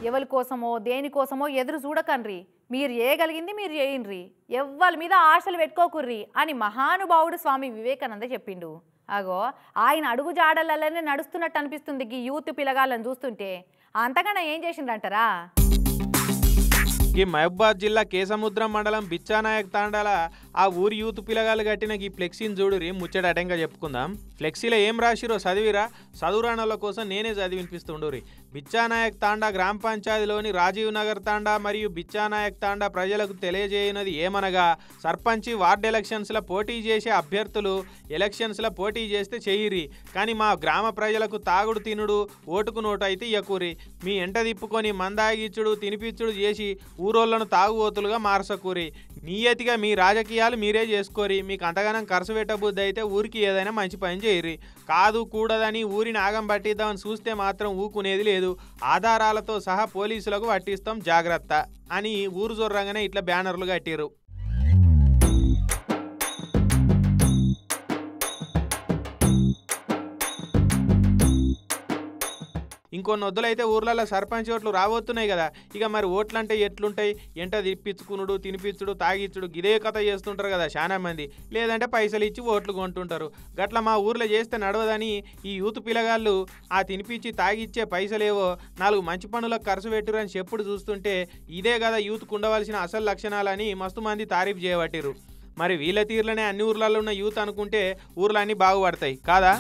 ఎవరి కోసమో దేనికోసమో ఎదురు చూడకండ్రి, మీరు చేయగలిగింది మీరు చేయండ్రి, ఎవ్వరి మీద ఆశలు పెట్టుకోకుర్రి అని మహానుభావుడు స్వామి వివేకానంద చెప్పిండు. అగో ఆయన అడుగు జాడలనే నడుస్తున్నట్టు అనిపిస్తుంది ఈ యూత్ పిల్లగాళ్ళని చూస్తుంటే. అంతకన్నా ఏం చేసిండ్రంటారా? ఈ మహబూబాద్ జిల్లా కేసముద్రం మండలం బిచ్చానాయక్ తాండాల ఆ ఊరి యూత్ పిల్లగాళ్ళు కట్టిన ఈ ఫ్లెక్సీని చూడురి, ముచ్చటంగా చెప్పుకుందాం. ఫ్లెక్సీలో ఏం రాసిరో చదివిరా, చదువురాణాల కోసం నేనే చదివినిపిస్తుండూరి. బిచ్చానాయక్ తాండా గ్రామ పంచాయతీలోని రాజీవ్ నగర్ తాండా మరియు బిచ్చానాయక్ తాండా ప్రజలకు తెలియజేయనది ఏమనగా, సర్పంచి వార్డు ఎలక్షన్స్లో పోటీ చేసే అభ్యర్థులు ఎలక్షన్స్లో పోటీ చేస్తే చెయ్యిరి, కానీ మా గ్రామ ప్రజలకు తాగుడు తినుడు ఓటుకు నోటు అయితే ఇయ్యకూరి. మీ ఎంట తిప్పుకొని మందాగిచ్చుడు తినిపిచ్చుడు చేసి ఊరోళ్లను తాగుబోతులుగా మార్చకూరి. నియతిగా మీ రాజకీయాలు మీరే చేసుకోరి. మీకు అంతగానం ఖర్చు పెట్టబుద్ధి అయితే ఊరికి ఏదైనా మంచి పని చేయరి. కాదు కూడదని ఊరిని ఆగం పట్టిద్దామని చూస్తే మాత్రం ఊకునేది లేదు. ఆధారాలతో సహా పోలీసులకు పట్టిస్తాం జాగ్రత్త అని ఊరు జొర్రంగానే ఇట్లా బ్యానర్లు కట్టిరు. ఇంకొన్ని వద్దులైతే ఊర్లలో సర్పంచ్ ఓట్లు రాబోతున్నాయి కదా, ఇక మరి ఓట్లు అంటే ఎట్లుంటాయి? ఎంట తిప్పించుకునుడు తినిపించుడు తాగిచ్చుడు ఇదే కథ చేస్తుంటారు కదా చాలా మంది, లేదంటే పైసలు ఇచ్చి ఓట్లు కొంటుంటారు. గట్ల మా ఊర్లో చేస్తే నడవదని ఈ యూత్ పిల్లగాళ్ళు ఆ తినిపించి తాగిచ్చే పైసలేవో 4 మంచి పనులకు ఖర్చు పెట్టురని చెప్పుడు చూస్తుంటే ఇదే కదా యూత్కు ఉండవలసిన అసలు లక్షణాలని మస్తు మంది తారీఫ్ చేయబట్టిరు. మరి వీళ్ళ తీరులోనే అన్ని ఊర్లలో ఉన్న యూత్ అనుకుంటే ఊర్లన్నీ బాగుపడతాయి కాదా?